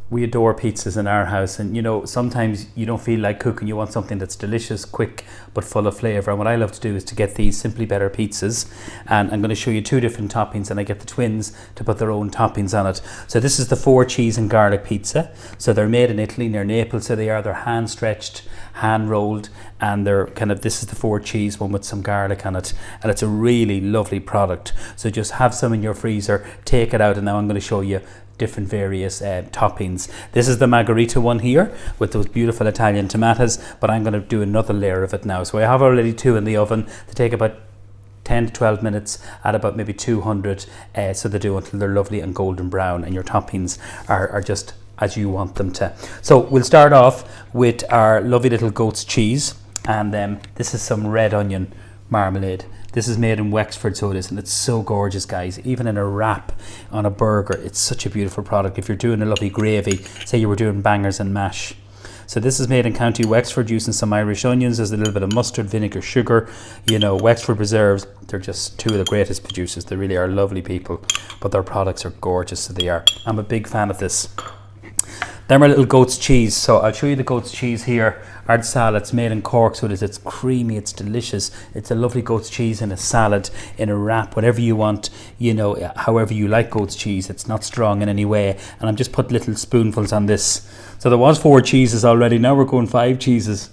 we adore pizzas in our house, and you know, sometimes you don't feel like cooking, you want something that's delicious, quick, but full of flavour. And what I love to do is to get these Simply Better pizzas, and I'm going to show you 2 different toppings, and I get the twins to put their own toppings on it. So this is the 4 cheese and garlic pizza. So they're made in Italy, near Naples, so they're hand stretched, hand rolled, and they're kind of, this is the 4 cheese one with some garlic on it, and it's a really lovely product. So just have some in your freezer, take it out, and now I'm going to show you different various toppings. This is the margarita one here with those beautiful Italian tomatoes, but I'm going to do another layer of it now. So I have already 2 in the oven. They take about 10 to 12 minutes at about maybe 200, so they do until they're lovely and golden brown, and your toppings are just as you want them to. So we'll start off with our lovely little goat's cheese, and this is some red onion marmalade. This is made in Wexford, so it is, and it's so gorgeous, guys. Even in a wrap on a burger, it's such a beautiful product. If you're doing a lovely gravy, say you were doing bangers and mash. So this is made in County Wexford using some Irish onions. There's a little bit of mustard, vinegar, sugar. You know, Wexford preserves, they're just 2 of the greatest producers. They really are lovely people, but their products are gorgeous, so they are. I'm a big fan of this. Then our little goat's cheese. So I'll show you the goat's cheese here. Our salad, it's made in Cork, so it's creamy, it's delicious. It's a lovely goat's cheese in a salad, in a wrap, whatever you want, you know, however you like goat's cheese. It's not strong in any way. And I'm just put little spoonfuls on this. So there was 4 cheeses already, now we're going 5 cheeses.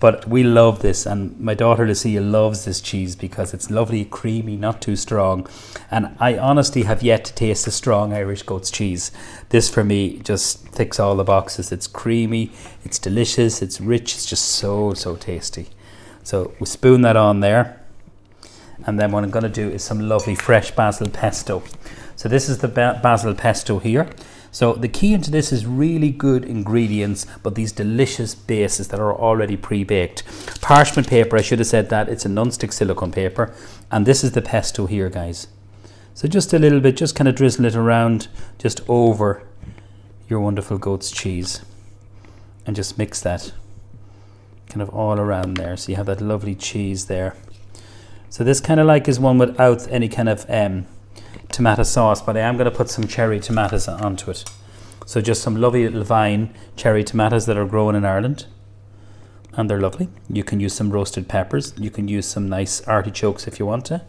But we love this, and my daughter Lucia loves this cheese because it's lovely, creamy, not too strong. And I honestly have yet to taste a strong Irish goat's cheese. This for me just ticks all the boxes. It's creamy, it's delicious, it's rich, it's just so tasty. So we spoon that on there, and then what I'm going to do is some lovely fresh basil pesto. So this is the basil pesto here. So the key into this is really good ingredients, but these delicious bases that are already pre-baked. Parchment paper, I should have said that, it's a non-stick silicone paper. And this is the pesto here, guys. So just a little bit, just kind of drizzle it around, just over your wonderful goat's cheese. And just mix that kind of all around there. So you have that lovely cheese there. So this kind of like is one without any kind of tomato sauce, but I am going to put some cherry tomatoes onto it. So just some lovely little vine cherry tomatoes that are grown in Ireland, and they're lovely. You can use some roasted peppers, you can use some nice artichokes if you want to,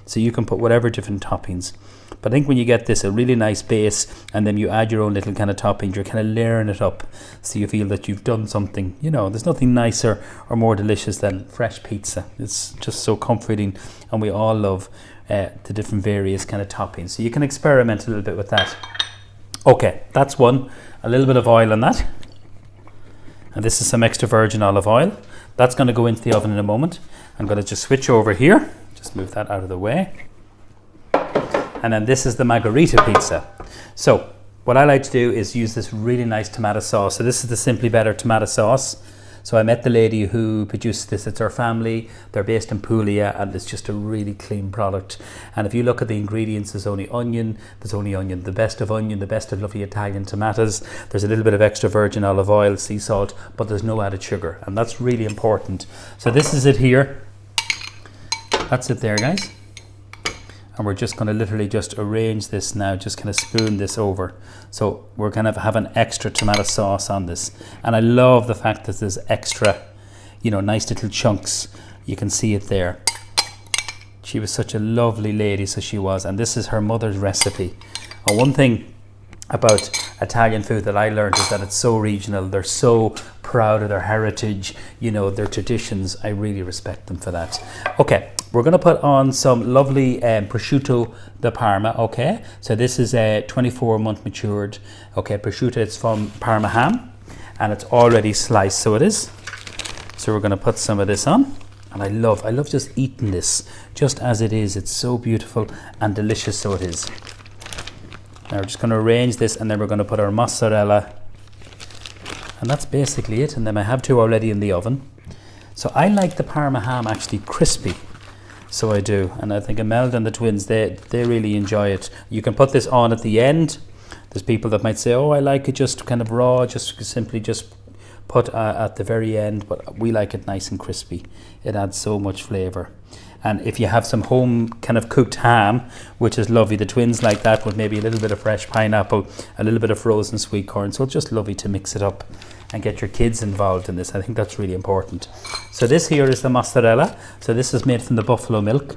so you can put whatever different toppings. But I think when you get this, a really nice base, and then you add your own little kind of toppings, you're kind of layering it up so you feel that you've done something. You know, there's nothing nicer or more delicious than fresh pizza. It's just so comforting, and we all love the different various kind of toppings. So you can experiment a little bit with that. Okay, that's one. A little bit of oil on that. And this is some extra virgin olive oil. That's going to go into the oven in a moment. I'm going to just switch over here. Just move that out of the way. And then this is the margarita pizza. So what I like to do is use this really nice tomato sauce. So this is the Simply Better tomato sauce. So I met the lady who produced this. It's her family. They're based in Puglia, and it's just a really clean product. And if you look at the ingredients, there's only onion, the best of onion, the best of lovely Italian tomatoes. There's a little bit of extra virgin olive oil, sea salt, but there's no added sugar. And that's really important. So this is it here. That's it there, guys. And we're just going to literally just arrange this now, just kind of spoon this over. So we're kind of having extra tomato sauce on this. And I love the fact that there's extra, you know, nice little chunks. You can see it there. She was such a lovely lady, so she was. And this is her mother's recipe. And one thing about Italian food that I learned is that it's so regional. They're so proud of their heritage, you know, their traditions. I really respect them for that. Okay. We're going to put on some lovely prosciutto di Parma, okay? So this is a 24-month matured, okay, prosciutto. It's from Parma ham, and it's already sliced, so it is. So we're going to put some of this on, and I love just eating this, just as it is. It's so beautiful and delicious, so it is. Now we're just going to arrange this, and then we're going to put our mozzarella, and that's basically it. And then I have 2 already in the oven. So I like the Parma ham actually crispy. So I do, and I think Imelda and the twins, they really enjoy it. You can put this on at the end. There's people that might say, oh, I like it just kind of raw, just simply just put at the very end, but we like it nice and crispy. It adds so much flavour. And if you have some home kind of cooked ham, which is lovely, the twins like that with maybe a little bit of fresh pineapple, a little bit of frozen sweet corn. So it's just lovely to mix it up and get your kids involved in this. I think that's really important. So this here is the mozzarella. So this is made from the buffalo milk.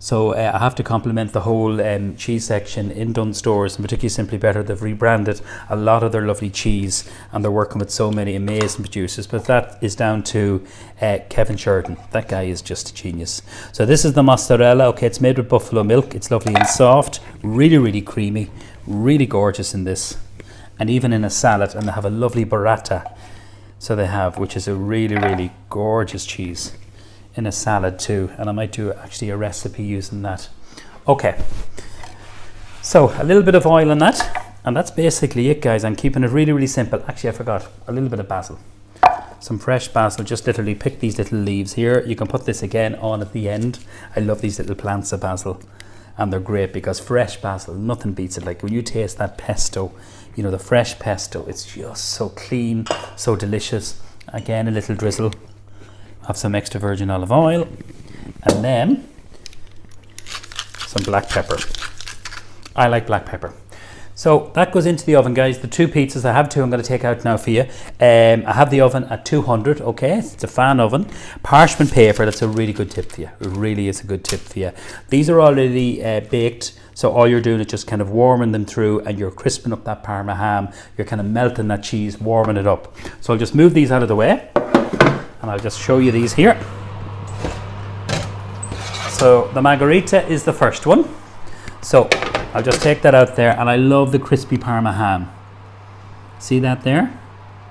So I have to compliment the whole cheese section in Dunnes Stores, and particularly Simply Better. They've rebranded a lot of their lovely cheese, and they're working with so many amazing producers. But that is down to Kevin Sheridan. That guy is just a genius. So this is the mozzarella. Okay, it's made with buffalo milk. It's lovely and soft, really, really creamy, really gorgeous in this, and even in a salad. And they have a lovely burrata. So they have, which is a really, really gorgeous cheese, in a salad too, and I might do actually a recipe using that. Okay, so a little bit of oil on that, and that's basically it, guys. I'm keeping it really, really simple. Actually, I forgot a little bit of basil, some fresh basil. Just literally pick these little leaves here. You can put this again on at the end. I love these little plants of basil, and they're great because fresh basil, nothing beats it. Like when you taste that pesto, you know, the fresh pesto, it's just so clean, so delicious. Again, a little drizzle of some extra virgin olive oil, and then some black pepper. I like black pepper. So that goes into the oven, guys. The two pizzas, I have two, I'm going to take out now for you. I have the oven at 200, okay? It's a fan oven. Parchment paper, that's a really good tip for you. It really is a good tip for you. These are already baked, so all you're doing is just kind of warming them through, and you're crisping up that Parma ham. You're kind of melting that cheese, warming it up. So I'll just move these out of the way, and I'll just show you these here. So the margarita is the first one. So I'll just take that out there, and I love the crispy Parma ham. See that there?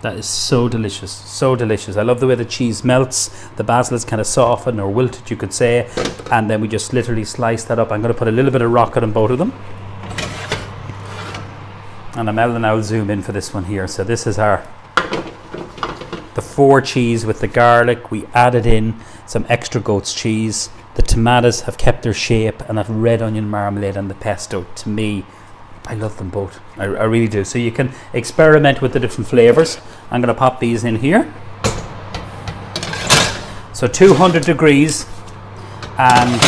That is so delicious, so delicious. I love the way the cheese melts. The basil is kind of softened or wilted, you could say, and then we just literally slice that up. I'm going to put a little bit of rocket on both of them. And I'll zoom in for this one here. So this is our the 4 cheese with the garlic. We added in some extra goat's cheese. The tomatoes have kept their shape, and that red onion marmalade and the pesto, to me, I love them both. I really do. So you can experiment with the different flavors. I'm going to pop these in here. So 200 degrees, and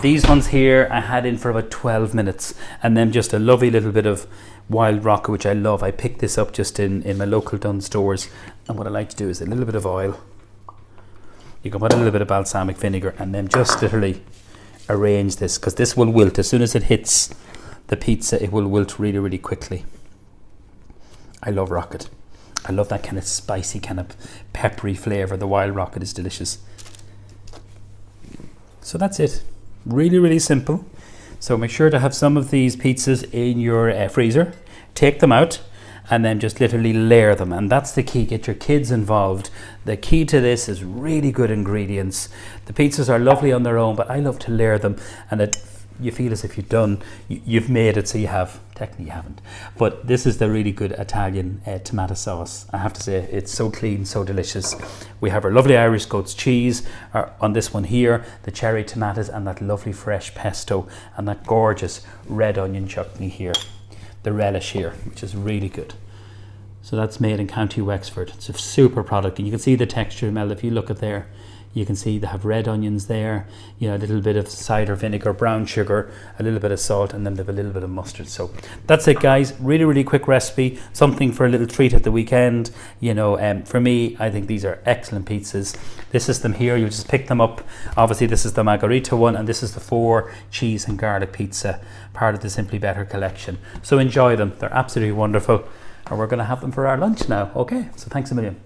these ones here I had in for about 12 minutes, and then just a lovely little bit of wild rocket, which I love. I picked this up just in my local Dunnes Stores, and what I like to do is a little bit of oil. You can put a little bit of balsamic vinegar, and then just literally arrange this, because this will wilt. As soon as it hits the pizza, it will wilt really, really quickly. I love rocket. I love that kind of spicy, kind of peppery flavour. The wild rocket is delicious. So that's it. Really, really simple. So make sure to have some of these pizzas in your freezer. Take them out, and then just literally layer them. And that's the key. Get your kids involved. The key to this is really good ingredients. The pizzas are lovely on their own, but I love to layer them, and you feel as if you've made it. So you have, technically you haven't, but this is the really good Italian tomato sauce. I have to say, it's so clean, so delicious. We have our lovely Irish goat's cheese on this one here, the cherry tomatoes, and that lovely fresh pesto, and that gorgeous red onion chutney here, the relish here, which is really good. So that's made in County Wexford. It's a super product, and you can see the texture, Mel. If you look at there, you can see they have red onions there, you know, a little bit of cider vinegar, brown sugar, a little bit of salt, and then they have a little bit of mustard. So that's it, guys. Really, really quick recipe, something for a little treat at the weekend. You know, for me, I think these are excellent pizzas. This is them here. You just pick them up. Obviously, this is the margarita one, and this is the 4 cheese and garlic pizza, part of the Simply Better collection. So enjoy them. They're absolutely wonderful, and we're going to have them for our lunch now. Okay, so thanks a million.